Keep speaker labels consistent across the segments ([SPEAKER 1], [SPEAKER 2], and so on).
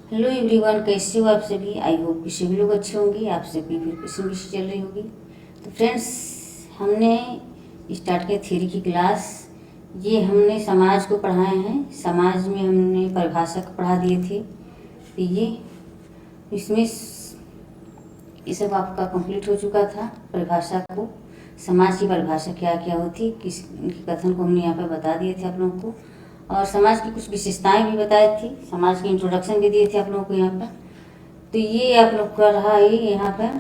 [SPEAKER 1] Hello everyone, कैसे हो आप सभी। आई होप कि सभी लोग अच्छे होंगे। आप सभी प्रिपरेशन भी चल रही होगी। तो फ्रेंड्स, हमने स्टार्ट किया थ्योरी की क्लास। ये हमने समाज को पढ़ाए हैं। समाज में हमने परिभाषा को पढ़ा दिए थे। तो ये इसमें ये सब आपका कंप्लीट हो चुका था। परिभाषा को, समाज की परिभाषा क्या क्या होती, किस कथन को हमने यहाँ पर बता दिए थे आप लोगों को। और समाज की कुछ विशेषताएं भी बताई थी। समाज की इंट्रोडक्शन भी दिए थे आप लोगों को यहाँ पर। तो ये आप लोग का रहा ही यहाँ पर।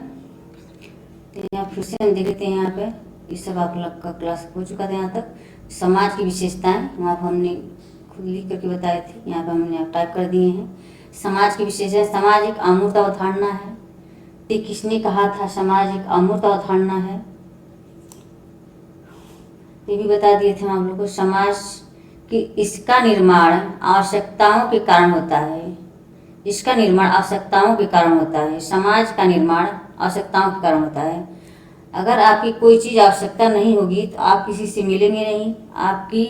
[SPEAKER 1] तो यहाँ फिर से हम देख लेते हैं। यहाँ पे ये सब आप लोग का क्लास हो चुका था। यहाँ तक समाज की विशेषताएं वहाँ पर हमने खुद लिख करके बताए थे। यहाँ पर हमने आप टाइप कर दिए हैं। समाज की विशेषताएं। समाज एक अमूर्त अवधारणा है। तो किसने कहा था समाज एक अमूर्त अवधारणा है, ये भी बता दिए थे हम आप लोग को। समाज कि इसका निर्माण आवश्यकताओं के कारण होता है। इसका निर्माण आवश्यकताओं के कारण होता है। समाज का निर्माण आवश्यकताओं के कारण होता है। अगर आपकी कोई चीज़ आवश्यकता नहीं होगी तो आप किसी से मिलेंगे नहीं। आपकी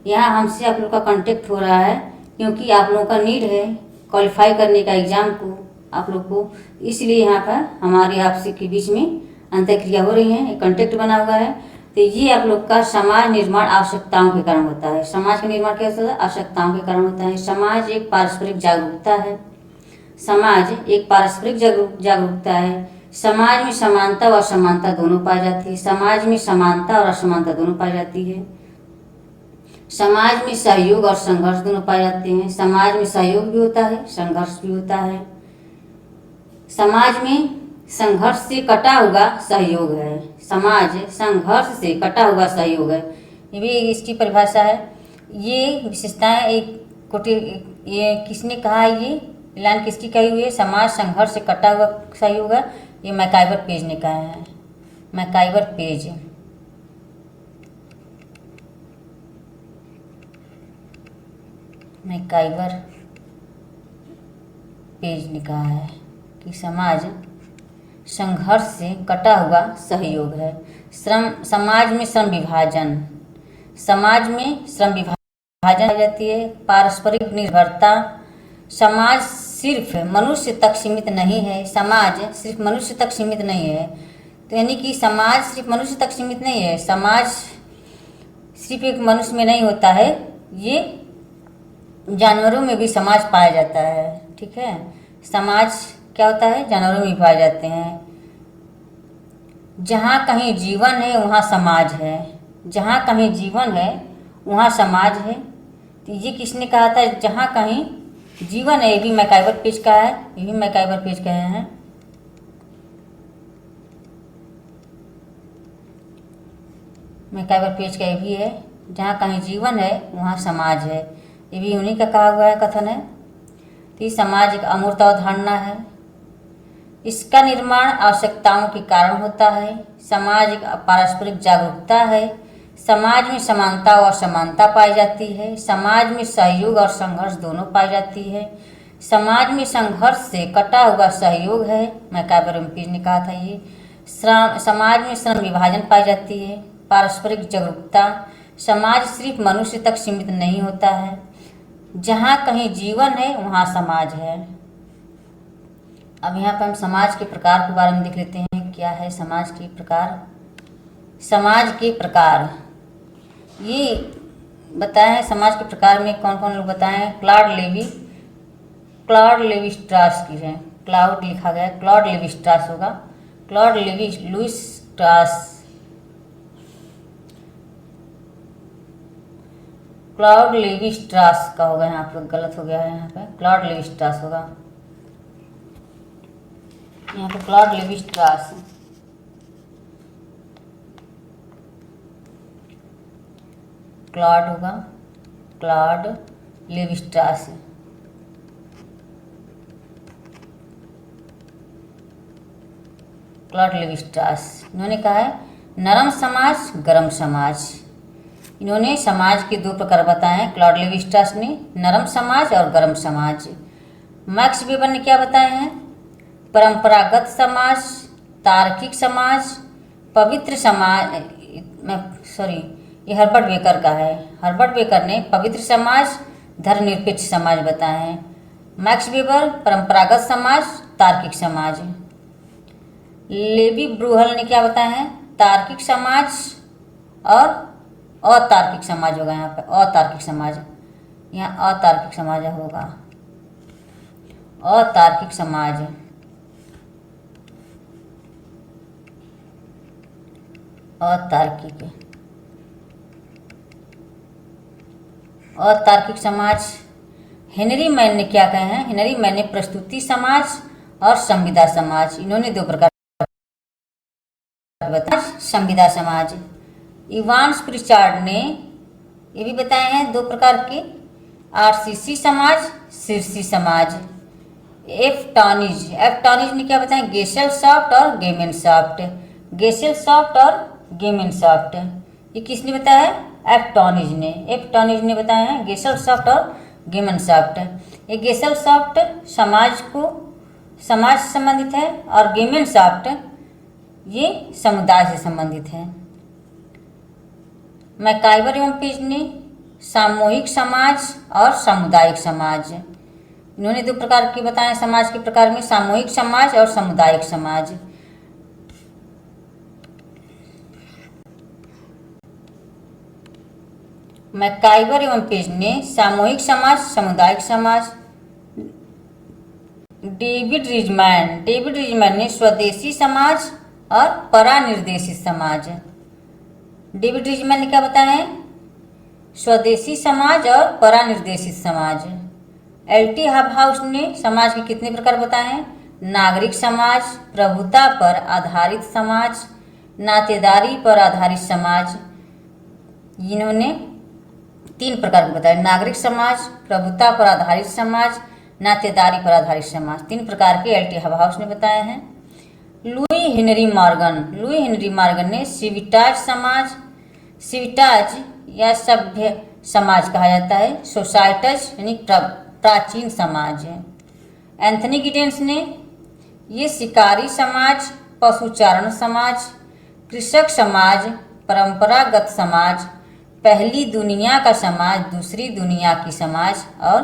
[SPEAKER 1] यहाँ हमसे आप लोग का कांटेक्ट हो रहा है क्योंकि आप लोगों का नीड है क्वालिफाई करने का एग्ज़ाम को आप लोग को। इसलिए यहाँ पर हमारे आपसे के बीच में अंतःक्रिया हो रही है, कांटेक्ट बना हुआ है। तो ये आप लोग का समाज निर्माण आवश्यकताओं के कारण होता है। समाज का निर्माण कैसे होता है? आवश्यकताओं के कारण होता है। समाज एक पारस्परिक जागरूकता है। समाज एक पारस्परिक जागरूकता है। समाज में समानता और असमानता दोनों पाई जाती है। समाज में समानता और असमानता दोनों पाई जाती है। समाज में सहयोग और संघर्ष दोनों पाए जाते हैं। समाज में सहयोग भी होता है, संघर्ष भी होता है। समाज में संघर्ष से कटा हुआ सहयोग है। समाज संघर्ष से कटा हुआ सहयोग है। ये भी इसकी परिभाषा है। ये विशेषताएं एक कोटि, ये किसने कहा है? ये लाइन किसकी कही हुई है? समाज संघर्ष से कटा हुआ सहयोग है। ये मैकाइवर पेज ने कहा है। मैकाइवर पेज मैकाइवर पेज ने कहा है कि समाज संघर्ष से कटा हुआ सहयोग है। समाज में श्रम विभाजन। समाज में श्रम विभाजन हो जाती है। पारस्परिक निर्भरता। समाज सिर्फ मनुष्य तक सीमित नहीं है। समाज सिर्फ मनुष्य तक सीमित नहीं है। तो यानी कि समाज सिर्फ मनुष्य तक सीमित नहीं है। समाज सिर्फ एक मनुष्य में नहीं होता है, ये जानवरों में भी समाज पाया जाता है। ठीक है, समाज क्या होता है? जानवरों में भी पाए जाते हैं। जहाँ कहीं जीवन है वहाँ समाज है। जहाँ कहीं जीवन है वहाँ समाज है। तो ये किसने कहा था? जहाँ कहीं जीवन है। ये भी मैकाइवर पेज का है। ये भी मैकाइवर पेज कहे हैं। मैकाइवर पेज का ये भी है। जहाँ कहीं जीवन है वहाँ समाज है। ये भी उन्हीं का कहा हुआ है कथन है। तो ये समाज एक अमूर्त अवधारणा है। इसका निर्माण आवश्यकताओं के कारण होता है। समाज एक पारस्परिक जागरूकता है। समाज में समानता और असमानता पाई जाती है। समाज में सहयोग और संघर्ष दोनों पाई जाती है। समाज में संघर्ष से कटा हुआ सहयोग है। मैकाइवर पेज ने कहा था ये। समाज में श्रम विभाजन पाई जाती है। पारस्परिक जागरूकता। समाज सिर्फ मनुष्य तक सीमित नहीं होता है। जहाँ कहीं जीवन है वहाँ समाज है। अब यहाँ पर हम समाज के प्रकार के बारे में देख लेते हैं। क्या है समाज के प्रकार? समाज के प्रकार ये बताए हैं। समाज के प्रकार में कौन कौन लोग बताए हैं? क्लॉड लेवी स्ट्रास की है। क्लाउड लिखा गया है, क्लॉड लेवी स्ट्रास होगा। Claude levy Louis स्ट्रास। Cloud levy स्ट्रास का होगा। यहाँ पर गलत हो गया है। यहाँ पे क्लॉड लेवी स्ट्रास होगा। यहाँ पे क्लॉड लेवी स्ट्रास। क्लॉड होगा, क्लॉड लेवी स्ट्रास। क्लॉड लेवी स्ट्रास इन्होंने कहा है नरम समाज, गरम समाज। इन्होंने समाज के दो प्रकार बताए हैं क्लॉड लेवी स्ट्रास ने, नरम समाज और गरम समाज। मैक्स वेबर ने क्या बताए हैं? परंपरागत समाज, तार्किक समाज, पवित्र समाज। ये हर्बर्ट बेकर का है। हर्बर्ट बेकर ने पवित्र समाज, धर्मनिरपेक्ष समाज बताए हैं। मैक्स वेबर परंपरागत समाज, तार्किक समाज। लेवी ब्रूहल ने क्या बताया है? तार्किक समाज और अतार्किक समाज होगा। यहाँ पे अतार्किक समाज, यहाँ अतार्किक समाज होगा, अतार्किक समाज। अतार्किक समाज हेनरी मैन ने क्या कहे हैं? हेनरी मैन ने प्रस्तुति समाज और संविदा समाज, इन्होंने दो प्रकार बताया। संविदा समाज, इवांस प्रिचार्ड ने ये भी बताए हैं दो प्रकार के, आरसीसी समाज, शीर्षी समाज। एफ टॉनिज ने क्या बताया? गेसेलसॉफ्ट और गेमेनसॉफ्ट। गेसेलसॉफ्ट और गेमेनसॉफ्ट, ये किसने बताया है? एफ टॉनिज ने बताया है गेसेलसॉफ्ट और गेमेनसॉफ्ट। ये गेसेलसॉफ्ट समाज से संबंधित है और गेमेनसॉफ्ट ये समुदाय से संबंधित है। मैकाइवर एवं पेज ने सामूहिक समाज और सामुदायिक समाज, इन्होंने दो प्रकार के बताए समाज के प्रकार में, सामूहिक समाज और सामुदायिक समाज। मैकाइवर एवं पेज ने सामूहिक समाज, सामुदायिक समाज। डेविड रिजमैन ने स्वदेशी समाज और परानिर्देशित समाज। डेविड रिजमैन ने क्या बताया है? स्वदेशी समाज और परानिर्देशित समाज। एल.टी. हबहाउस ने समाज के कितने प्रकार बताए हैं? नागरिक समाज, प्रभुता पर आधारित समाज, नातेदारी पर आधारित समाज। इन्होंने तीन प्रकार के बताए, नागरिक समाज, प्रभुता पर आधारित समाज, नातेदारी पर आधारित समाज। तीन प्रकार के एल.टी. हबहाउस ने बताए हैं। लुई हेनरी मॉर्गन ने सिविटाज समाज, सिविटाज या सभ्य समाज कहा जाता है, सोसाइटज यानी प्राचीन समाज है। एंथनी गिडेंस ने ये शिकारी समाज, पशुचारण समाज, कृषक समाज, परंपरागत समाज, पहली दुनिया का समाज, दूसरी दुनिया की समाज और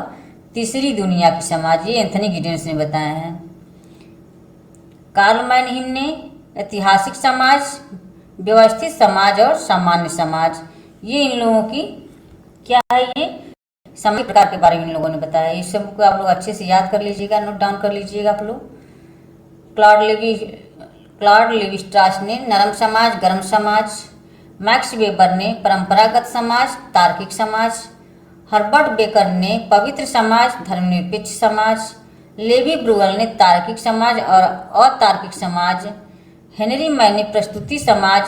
[SPEAKER 1] तीसरी दुनिया की समाज, ये एंथनी गिडेंस ने बताया है। कार्ल मैनहीम ने ऐतिहासिक समाज, व्यवस्थित समाज और सामान्य समाज, ये इन लोगों की क्या है? ये समय प्रकार के बारे में इन लोगों ने बताया। इस सब को आप लोग अच्छे से याद कर लीजिएगा, नोट डाउन कर लीजिएगा आप लोग। क्लॉड लेवी स्ट्रास ने नरम समाज, गर्म समाज। मैक्स वेबर ने परंपरागत समाज, तार्किक समाज। हर्बर्ट बेकर ने पवित्र समाज, धर्मनिरपेक्ष समाज। लेवी ब्रूगल ने तार्किक समाज और अतार्किक समाज। हेनरी मैन ने प्रस्तुति समाज,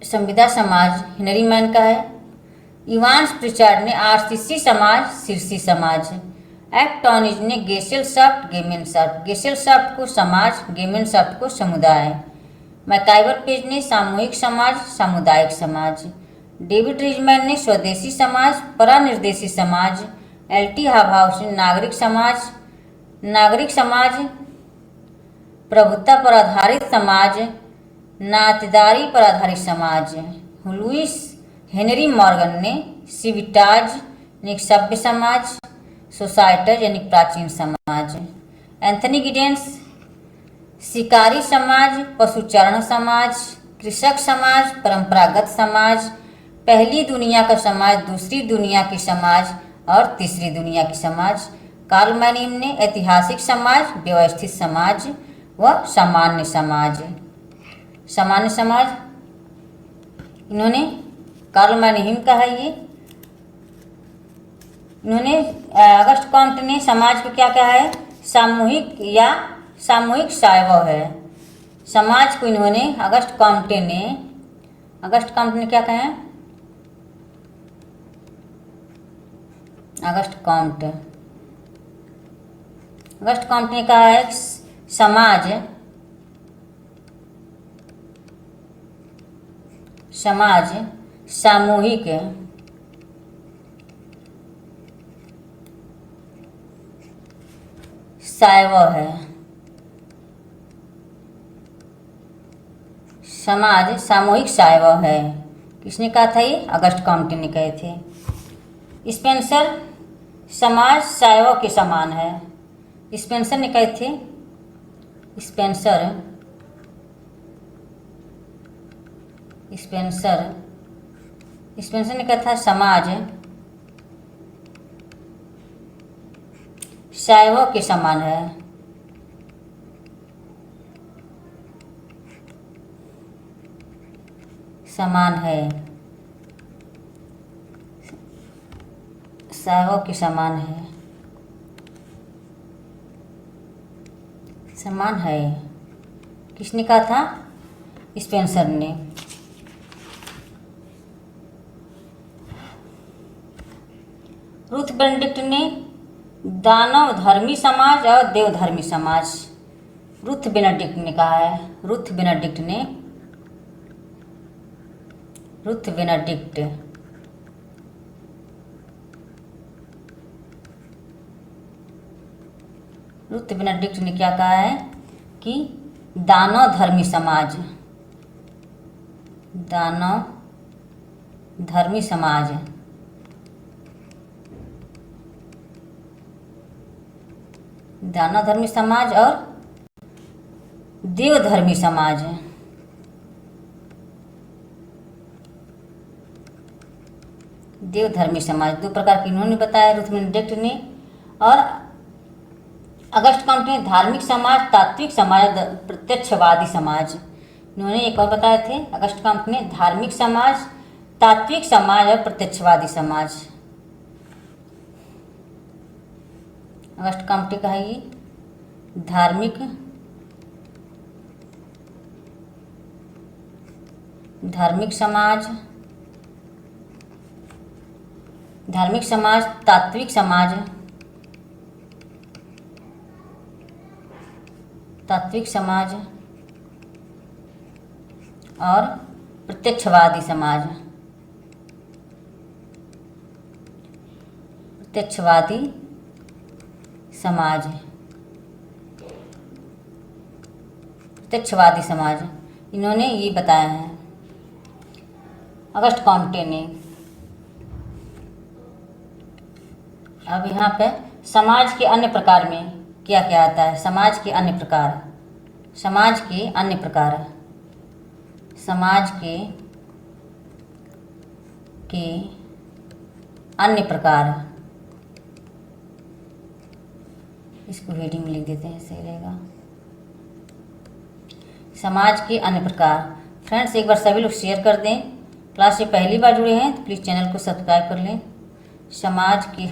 [SPEAKER 1] संविदा समाज हेनरी मैन का है। इवांस प्रिचार्ड ने आरसीसी समाज, शीर्षी समाज। एफ टॉनिज ने गेसेलसॉफ्ट को समाज, गेमेनसॉफ्ट को समुदाय। मैकाइवर पेज ने सामूहिक समाज, सामुदायिक समाज। डेविड रिजमैन ने स्वदेशी समाज, परानिर्देशित समाज। एल.टी. हबहाउस ने नागरिक समाज, प्रभुता पर आधारित समाज, नातेदारी पर आधारित समाज। लुईस हेनरी मॉर्गन ने सिविटाज यानी सभ्य समाज, सोसाइटज यानी प्राचीन समाज। एंथनी गिडेंस शिकारी समाज, पशुचारण समाज, कृषक समाज, परंपरागत समाज, पहली दुनिया का समाज, दूसरी दुनिया की समाज और तीसरी दुनिया की समाज। कार्ल मैनहीम ने ऐतिहासिक समाज, व्यवस्थित समाज व सामान्य समाज। इन्होंने कार्ल मैनहीम का है ये। इन्होंने अगस्ट कॉम्टे ने समाज को क्या कहा है? सामूहिक सावयव है। समाज को इन्होंने अगस्ट कॉम्टे ने क्या कहा है? अगस्ट कॉम्टे ने कहा है समाज सामूहिक सावयव है। समाज सामूहिक सावयव है। किसने कहा था ये? अगस्ट कॉम्टे ने कहे थे। स्पेंसर समाज सायों के समान है। स्पेंसर ने कहे थे, स्पेंसर ने कहा था समाज सायों के समान है। समान है, सायों के समान है, समान है। किसने कहा था? स्पेंसर ने। रूथ बेनेडिक्ट ने दानव धर्मी समाज और देवधर्मी समाज, रूथ बेनेडिक्ट ने कहा है। रूथ बेनेडिक्ट ने क्या कहा है कि दानव धर्मी समाज, दानव धर्मी समाज और देवधर्मी समाज, देवधर्मी समाज दो प्रकार की इन्होंने बताया रूथ बेनेडिक्ट ने। और अगस्ट कॉम्टे ने धार्मिक समाज, तात्विक समाज, प्रत्यक्षवादी समाज, इन्होंने एक और बताए थे। अगस्ट कॉम्टे ने धार्मिक समाज, तात्विक समाज और प्रत्यक्षवादी समाज। अगस्ट कॉम्टे का है ये धार्मिक समाज, तात्विक समाज और प्रत्यक्षवादी समाज, प्रत्यक्षवादी समाज इन्होंने ये बताया है अगस्ट कॉम्टे ने। अब यहाँ पे समाज के अन्य प्रकार में क्या क्या आता है? समाज के अन्य प्रकार, इसको हेडिंग में लिख देते हैं, सही रहेगा। समाज के अन्य प्रकार। फ्रेंड्स, एक बार सभी लोग शेयर कर दें। क्लास से पहली बार जुड़े हैं तो प्लीज़ चैनल को सब्सक्राइब कर लें। समाज के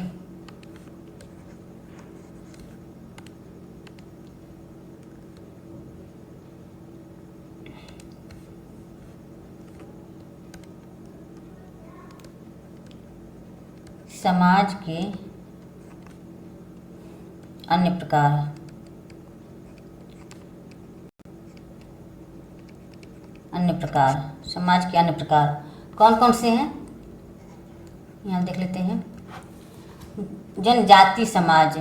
[SPEAKER 1] अन्य प्रकार। समाज के अन्य प्रकार कौन कौन से हैं, यहाँ देख लेते हैं। जनजाति समाज,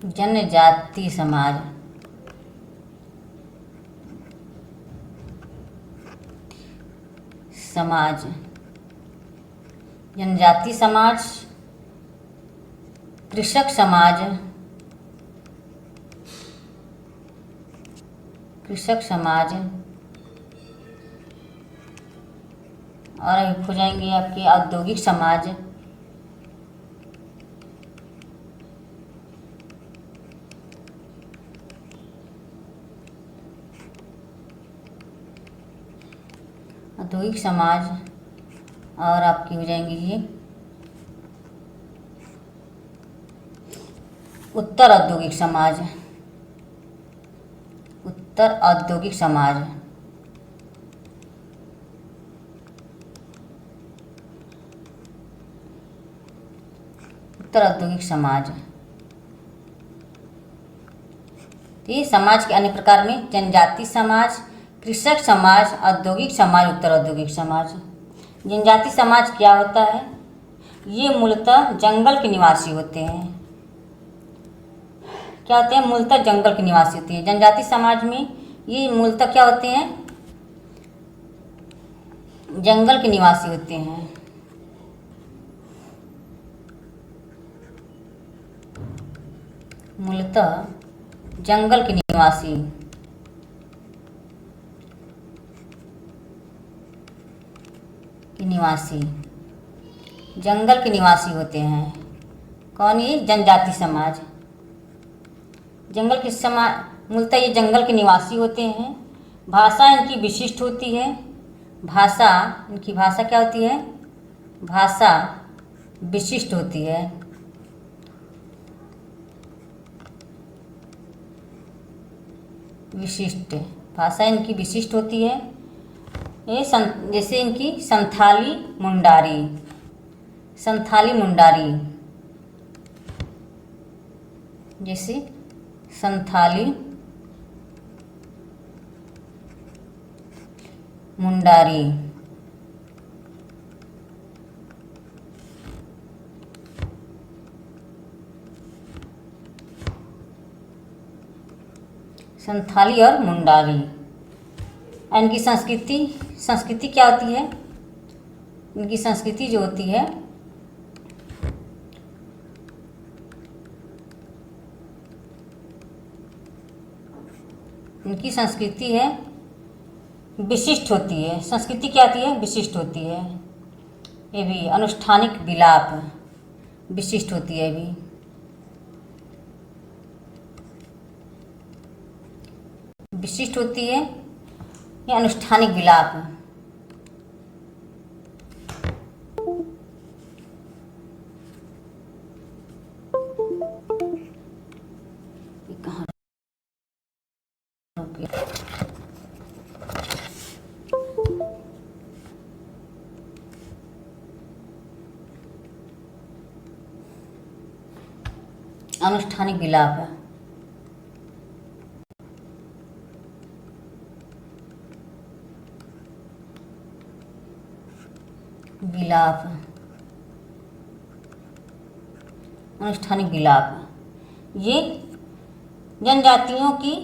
[SPEAKER 1] जनजाति समाज, जनजाति समाज, कृषक समाज, और एक हो जाएंगे आपके औद्योगिक समाज, और आपकी हो जाएंगी ये उत्तर औद्योगिक समाज, उत्तर औद्योगिक समाज। तो ये समाज के अन्य प्रकार में जनजाति समाज, कृषक समाज, औद्योगिक समाज, उत्तर औद्योगिक समाज। जनजाति समाज क्या होता है? ये मूलतः जंगल के निवासी होते हैं। क्या होते हैं? मूलतः जंगल के निवासी होते हैं। जनजाति समाज में ये मूलतः क्या होते हैं? जंगल के निवासी होते हैं। मूलतः जंगल के निवासी जंगल के निवासी होते हैं। कौन? ये जनजाति समाज। जंगल के समाज मूलतः ये जंगल के निवासी होते हैं। भाषा इनकी विशिष्ट होती है। इनकी भाषा क्या होती है? भाषा विशिष्ट होती है। विशिष्ट भाषा इनकी विशिष्ट होती है। जैसे इनकी संथाली मुंडारी, जैसे संथाली मुंडारी। संथाली और मुंडारी। इनकी संस्कृति क्या होती है? इनकी संस्कृति जो होती है विशिष्ट होती है। संस्कृति क्या होती है? विशिष्ट होती है। ये भी अनुष्ठानिक विलाप विशिष्ट होती है। ये भी विशिष्ट होती है। ये अनुष्ठानिक विलाप कहाँ अनुष्ठानिक विलाप है। अनुष्ठानिक विलाप ये जनजातियों की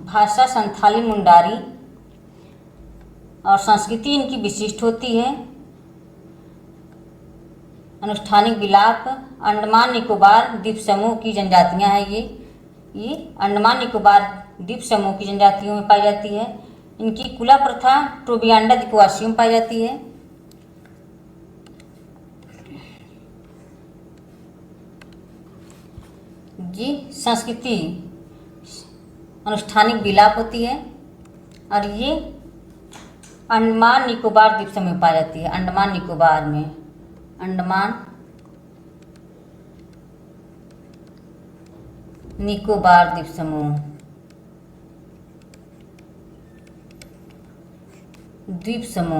[SPEAKER 1] भाषा संथाली मुंडारी और संस्कृति इनकी विशिष्ट होती है। अनुष्ठानिक विलाप अंडमान निकोबार द्वीप समूह की जनजातियां हैं। ये अंडमान निकोबार द्वीप समूह की जनजातियों में पाई जाती है। इनकी कुला प्रथा टोबियांडा द्वीपवासियों में पाई जाती है। जी संस्कृति अनुष्ठानिक विलाप होती है और ये अंडमान निकोबार द्वीप समूह में पाई जाती है। अंडमान निकोबार द्वीप समूह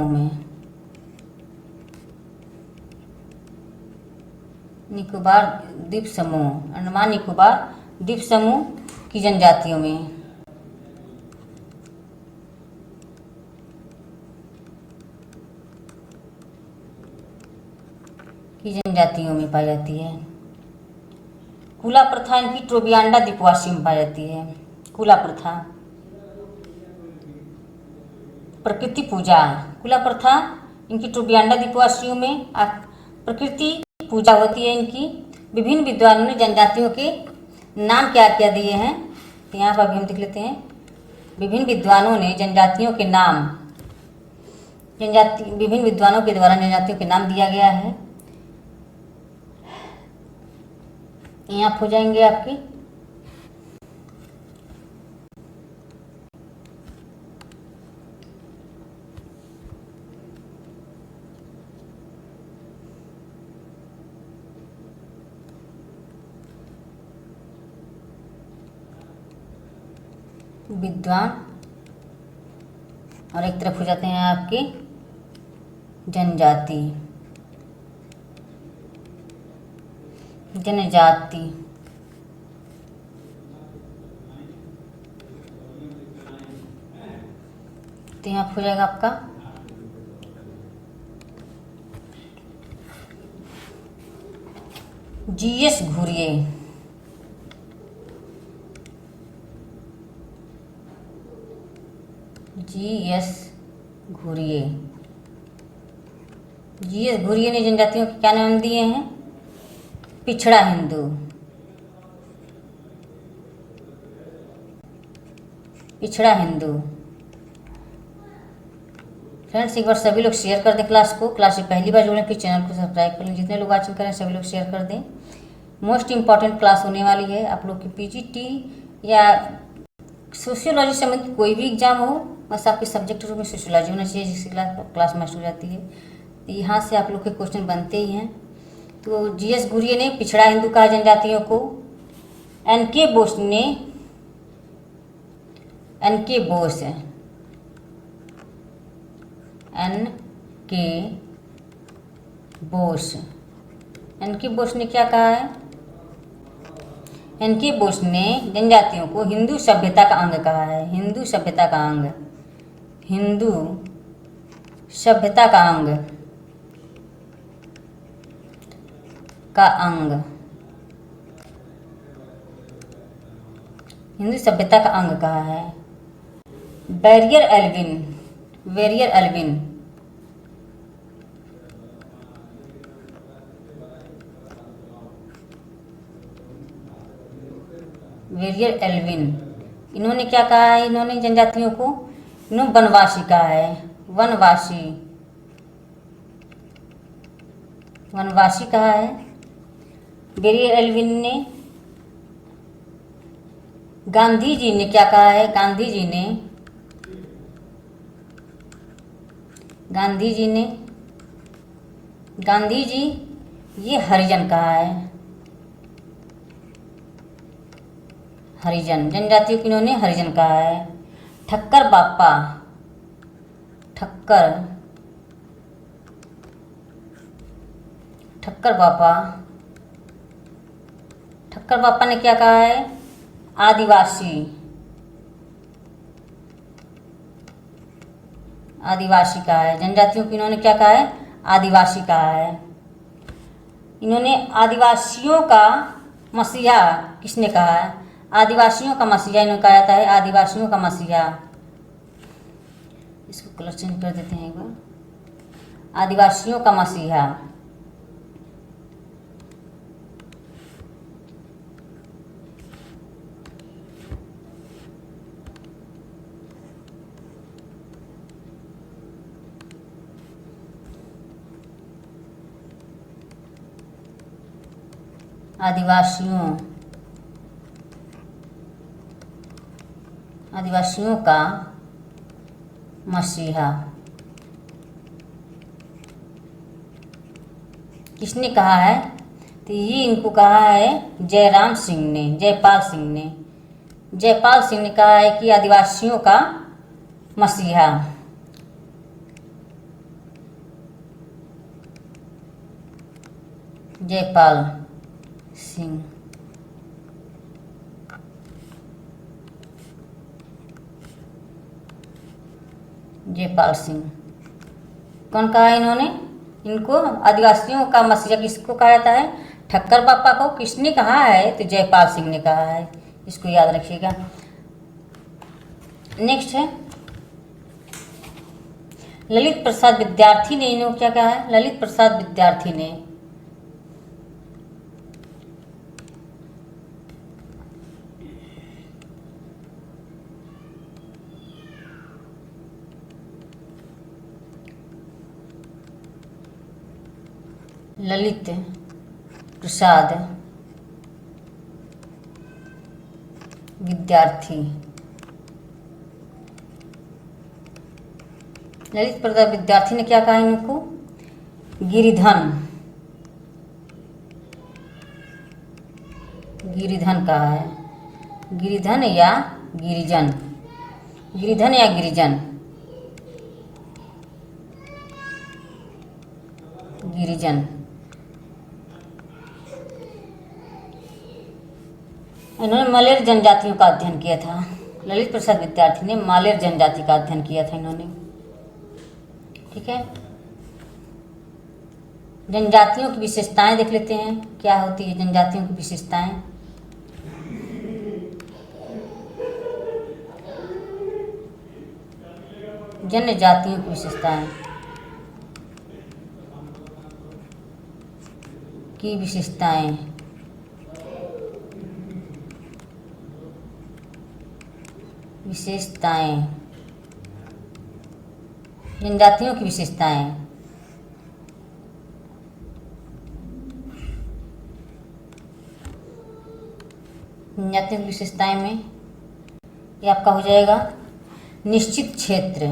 [SPEAKER 1] में अंडमान निकोबार द्वीप समूह की जनजातियों में पाई जाती है। कुला प्रथा इनकी टोबियांडा द्वीपवासियों में पाई जाती है। कुला प्रथा प्रकृति पूजा कुला प्रथा इनकी टोबियांडा द्वीपवासियों में प्रकृति पूजा होती है। इनकी विभिन्न विद्वानों ने जनजातियों के नाम क्या क्या दिए हैं, तो यहाँ पर भी हम देख लेते हैं। विभिन्न विद्वानों ने जनजातियों के नाम विभिन्न विद्वानों के द्वारा जनजातियों के नाम दिया गया है। यहाँ हो जाएंगे आपके विद्वान और एक तरफ हो जाते हैं आपके जनजाति। तो यहाँ हो जाएगा आपका GS Ghurye. GS Ghurye. GS Ghurye ने जनजातियों के क्या नाम दिए हैं? पिछड़ा हिंदू। पिछड़ा हिंदू। फ्रेंड्स एक बार सभी लोग शेयर कर दें क्लास को। क्लास से पहली बार जुड़े फिर चैनल को सब्सक्राइब कर लें। जितने लोग वाचिंग करें सभी लोग शेयर कर दें। मोस्ट इम्पॉर्टेंट क्लास होने वाली है आप लोग की पीजीटी या सोशियोलॉजी संबंधित कोई भी एग्जाम हो, बस आपके सब्जेक्ट रूप में सोशियोलॉजी होना चाहिए जिसकी क्लास मस्ट हो जाती है। तो यहाँ से आप लोग के क्वेश्चन बनते ही हैं। तो जीएस घुरिये ने पिछड़ा हिंदू कहा जनजातियों को। एनके बोस ने एनके बोस एनके बोस ने क्या कहा है? एनके बोस ने जनजातियों को हिंदू सभ्यता का अंग कहा है। हिंदू सभ्यता का अंग। हिंदू सभ्यता का अंग हिंदू सभ्यता का अंग कहा है। बैरियर एल्विन इन्होंने क्या कहा है? इन्होंने जनजातियों को वनवासी कहा है। वनवासी कहा है बैरियर एल्विन ने। गांधी जी ने क्या कहा है? गांधी जी ये हरिजन कहा है। हरिजन जनजातियों को इन्होंने हरिजन कहा है। ठक्कर बापा ने क्या कहा है? आदिवासी कहा है। जनजातियों को इन्होंने क्या कहा है? आदिवासी कहा है। इन्होंने आदिवासियों का मसीहा किसने कहा है? आदिवासियों का मसीहा इन्होंने कहा जाता है। आदिवासियों का मसीहा। इसको कलर चेंज कर देते हैं एक बार। आदिवासियों का मसीहा। आदिवासियों का मसीहा किसने कहा है? तो ये इनको कहा है जयपाल सिंह ने कहा है कि आदिवासियों का मसीहा। जयपाल सिंह कौन कहा है इन्होंने? इनको आदिवासियों का मसीहा किसको कहा जाता है? ठक्कर बापा को। किसने कहा है? तो जयपाल सिंह ने कहा है। इसको याद रखिएगा। नेक्स्ट है ललित प्रसाद विद्यार्थी ने इन्होंने क्या कहा है? ललित प्रसाद विद्यार्थी ने ललित प्रसाद विद्यार्थी ने क्या कहा इनको? गिरिधन कहा है। गिरिधन या गिरिजन। इन्होंने मालेर जनजातियों का अध्ययन किया था। ललित प्रसाद विद्यार्थी ने मालेर जनजाति का अध्ययन किया था इन्होंने। ठीक है। जनजातियों की विशेषताएं देख लेते हैं, क्या होती है जनजातियों की विशेषताएं। जनजातियों की विशेषताएं की विशेषताएं विशेषताएं जनजातियों की विशेषताएं। जनजातियों की विशेषताएं में ये आपका हो जाएगा निश्चित क्षेत्र,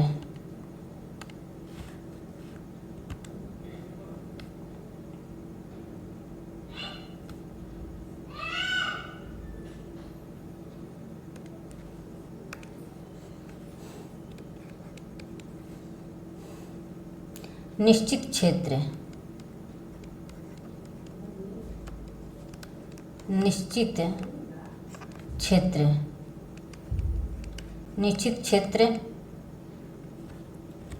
[SPEAKER 1] निश्चित क्षेत्र, निश्चित क्षेत्र, निश्चित क्षेत्र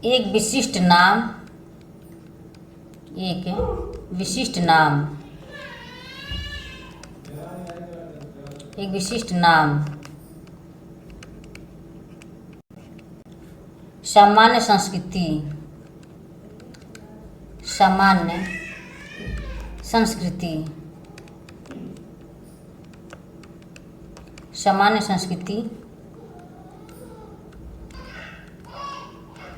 [SPEAKER 1] एक विशिष्ट नाम, एक विशिष्ट नाम, एक विशिष्ट नाम, सामान्य संस्कृति, सामान्य संस्कृति, सामान्य संस्कृति,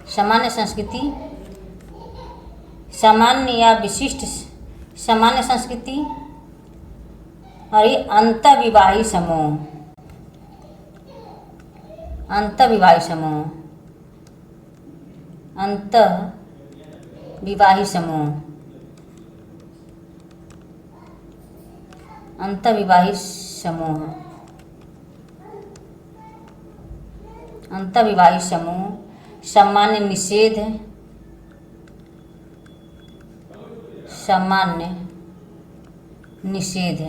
[SPEAKER 1] सामान्य संस्कृति, सामान्य या विशिष्ट सामान्य संस्कृति। और ये अंतःविवाही समूह, अंतःविवाही समूह, अंतःविवाही समूह, अंतःविवाही समूह, अंतःविवाही समूह, सामान्य निषेध, सामान्य निषेध,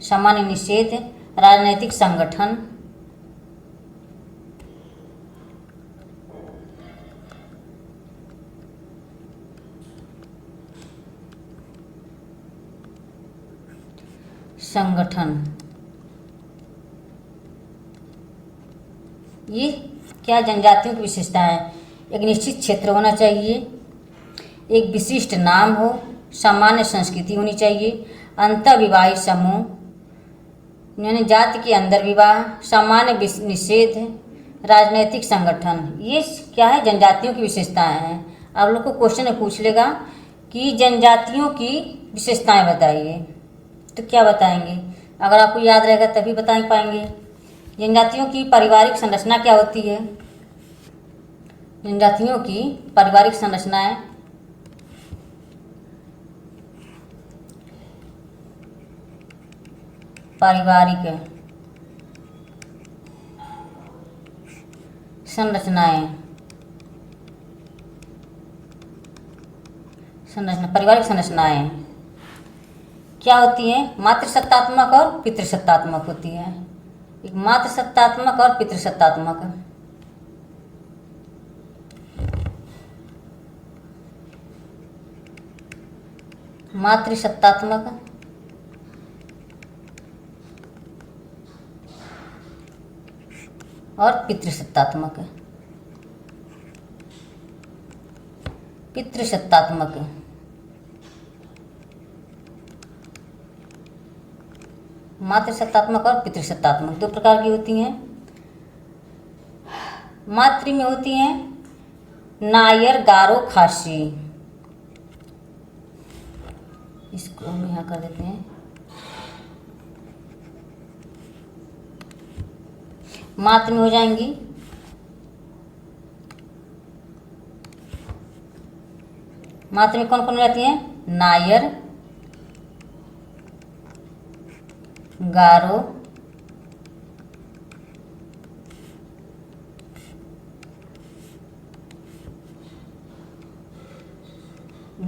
[SPEAKER 1] सामान्य निषेध, राजनैतिक संगठन, संगठन। ये क्या जनजातियों की विशेषता है। एक निश्चित क्षेत्र होना चाहिए, एक विशिष्ट नाम हो, सामान्य संस्कृति होनी चाहिए, अंतःविवाही समूह यानी जाति के अंदर विवाह, सामान्य निषेध, राजनीतिक संगठन। ये क्या है जनजातियों की विशेषताएं हैं। आप लोग को क्वेश्चन में पूछ लेगा कि जनजातियों की विशेषताएं बताइए, तो क्या बताएंगे। अगर आपको याद रहेगा तभी बता पाएंगे। जनजातियों की पारिवारिक संरचना क्या होती है। जनजातियों की पारिवारिक संरचनाएं पारिवारिक संरचनाएं पारिवारिक संरचनाएं क्या होती हैं। मातृसत्तात्मक और पितृसत्तात्मक होती है। एक मातृसत्तात्मक और पितृसत्तात्मक। मातृसत्तात्मक और पितृसत्तात्मक। पितृसत्तात्मक मातृसत्तात्मक और पितृसत्तात्मक दो प्रकार की होती हैं। मातृ में होती हैं नायर, गारो, खासी। इसको हम यहाँ कर देते हैं। मातृ में हो जाएंगी मातृ में कौन कौन रहती हैं। नायर, गारो,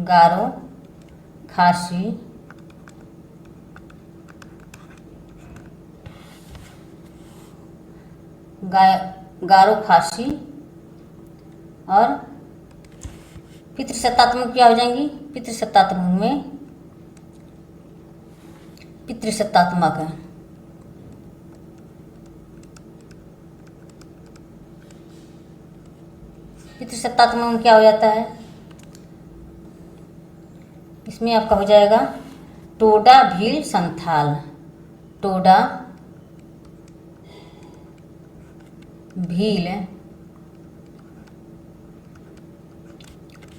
[SPEAKER 1] गारो, खासी, गारो, खासी और पितृसत्तात्मक क्या हो जाएंगी? पितृसत्तात्मक में पितृसत्तात्मक है, पितृसत्तात्मक में क्या हो जाता है? इसमें आपका हो जाएगा टोडा भील संथाल, टोडा भील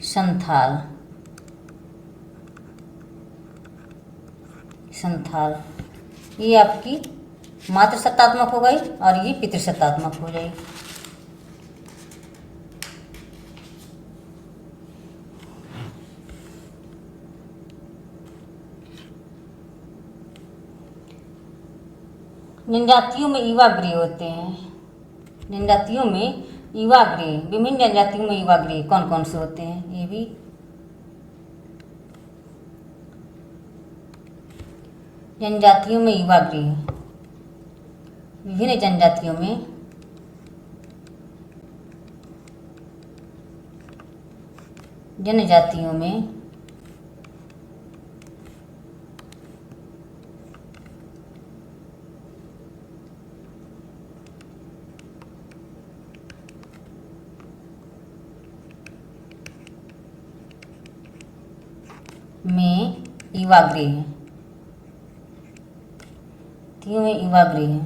[SPEAKER 1] संथाल, संथाल ये आपकी मातृसत्तात्मक हो गई और ये पितृसत्तात्मक हो जाएगी। जनजातियों में युवा गृह होते हैं, जनजातियों में युवा गृह, विभिन्न जनजातियों में युवा गृह कौन कौन से होते हैं? ये भी जनजातियों में युवा गृह, विभिन्न जनजातियों में जनजातियों में युवा गृह है, तीनों में युवा गृह है,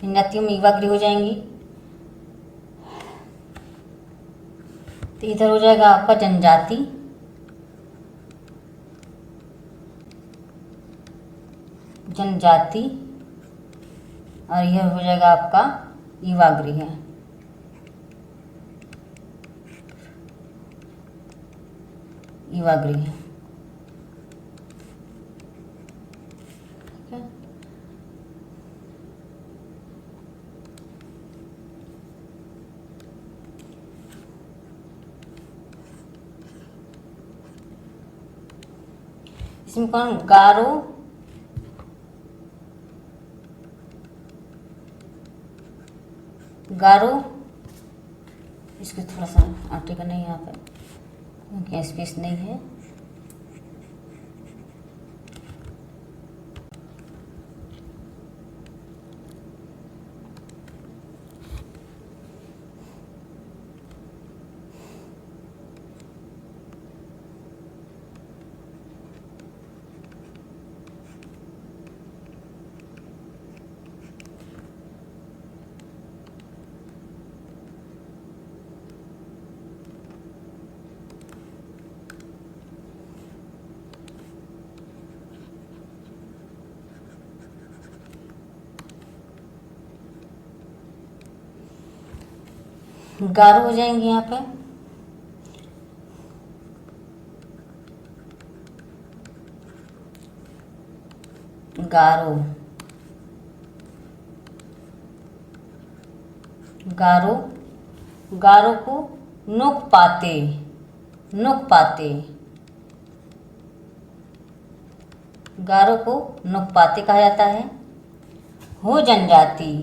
[SPEAKER 1] जनजातियों में युवा गृह हो जाएंगी। तो इधर हो जाएगा आपका जनजाति, जनजाति और यह हो जाएगा आपका युवा गृह है। युवा गृह ठीक है। इसमें कौन? गारो, गारो, इसको थोड़ा सा आटे का नहीं यहाँ पे क्योंकि स्पेस नहीं है। गारो हो जाएंगे यहाँ पे, गारो, गारो, गारो को नुक पाते, नुक पाते, गारो को नुक पाते कहा जाता है। हो जनजाति,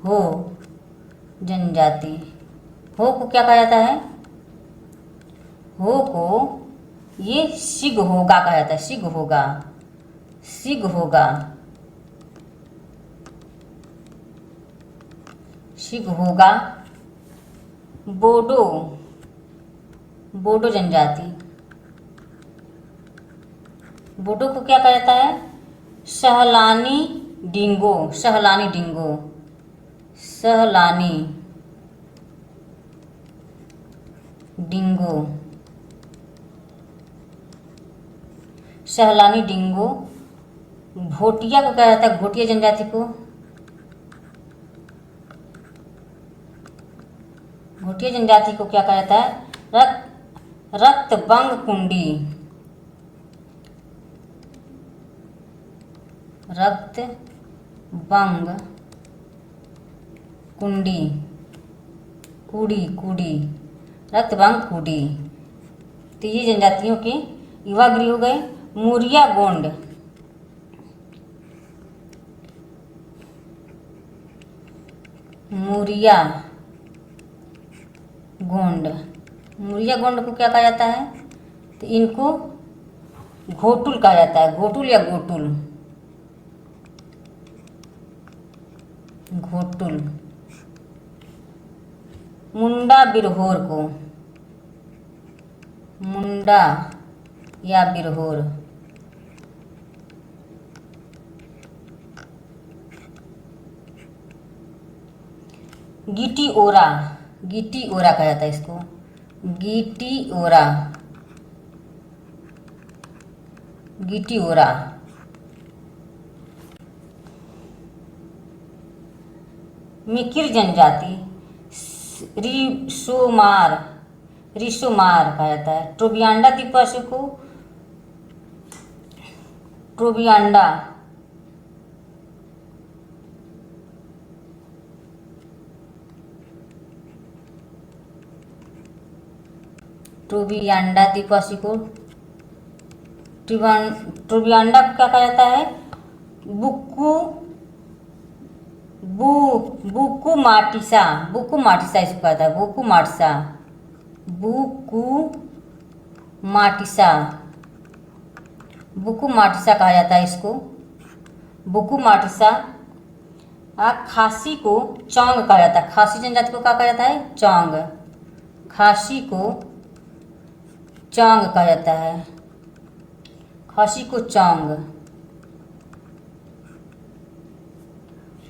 [SPEAKER 1] हो जनजाति, हो को क्या कहा जाता है? हो को ये सिग होगा कहा जाता है, सिग होगा, सिग होगा, सिग होगा। बोडो, बोडो जनजाति, बोडो को क्या कहा जाता है? सहलानी डिंगो, सहलानी डिंगो, सहलानी डिंगो, सहलानी डिंगो। भोटिया को क्या जाता है? घोटिया जनजाति को, घोटिया जनजाति को क्या कहा जाता है? रक्त बंग कुंडी, रक्त बंग कुंडी, कुड़ी, कुड़ी, रक्त बंग कुड़ी। तो ये जनजातियों के युवा गृह हो गए। मुरिया गोंड, मुरिया गोंड। मुरिया गोंड को क्या कहा जाता है? तो इनको घोटुल कहा जाता है, घोटुल या गोटुल, घोटुल। मुंडा बिरहोर को मुंडा या बिरहोर। गीटी ओरा, गीटी ओरा कहा जाता है इसको, गीटी ओरा, गीटी ओरा। मिकिर जनजाति रिसोमार, रिसोमार कहा जाता है। ट्रोबियांडा द्वीपवासी को ट्रोबियांडा, ट्रोबियांडा द्वीपवासी को ट्रोबियांडा को क्या कहा जाता है? बुक्कू बुकू माटिसा, बुकू माटिसा इसको कहता है, बुकू माटिसा, बुकू माटिसा, बुकू माटिसा कहा जाता है इसको, बुकू माटिसा। खासी को चौंग कहा जाता है, खासी जनजाति को क्या कहा जाता है? चौंग, खासी को चौंग कहा जाता है, खासी को चौंग।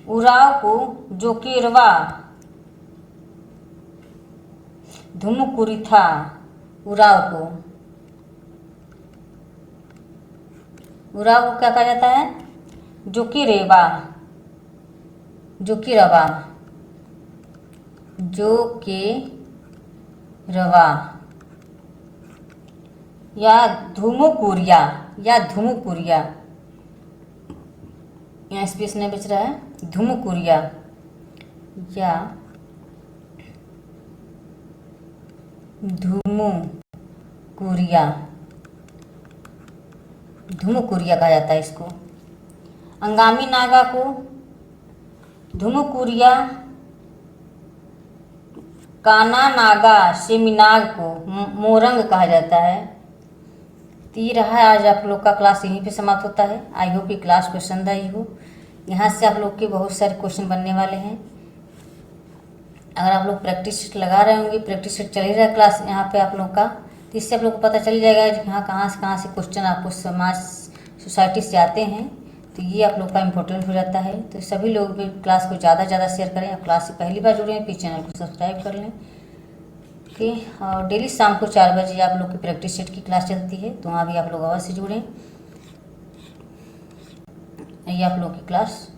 [SPEAKER 1] उराव को जोकेरवा, धुमुकुरिथा, उराव को क्या कहा जाता है? जोकीरेवा, जोकीरवा, जोकेरवा या धुमुकुरिया, या धुमुकुरिया, यहाँ स्पेस नहीं बच रहा है, धुमुकुरिया या धुमुकुरिया, धुमुकुरिया कहा जाता है इसको। अंगामी नागा को धुमुकुरिया, काना नागा सेमिनाग को मोरंग कहा जाता है। तो ये रहा है आज आप लोग का क्लास, यहीं पे समाप्त होता है। आई होप कि क्लास पसंद आई हो। यहाँ से आप लोग के बहुत सारे क्वेश्चन बनने वाले हैं। अगर आप लोग प्रैक्टिस शीट लगा रहे होंगे, प्रैक्टिस शीट चल ही रहा है क्लास यहाँ पे आप लोग का, तो इससे आप लोग को पता चल जाएगा कि हाँ कहाँ से क्वेश्चन आपको समाज सोसाइटी से आते हैं। तो ये आप लोग का इम्पोर्टेंट हो जाता है। तो सभी लोग भी क्लास को ज़्यादा से ज़्यादा शेयर करें। आप क्लास से पहली बार जुड़े हैं, प्लीज़ चैनल को सब्सक्राइब कर लें। ओके, और डेली शाम को 4 बजे आप लोग की प्रैक्टिस सेट की क्लास चलती है, तो वहाँ भी आप लोग अवश्य जुड़ें। ये आप लोग की क्लास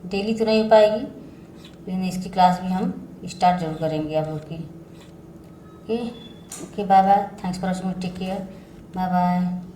[SPEAKER 1] डेली तो नहीं हो पाएगी, लेकिन इसकी क्लास भी हम स्टार्ट जरूर करेंगे आप लोग की। Okay, bye bye, thanks for watching, take care, bye bye.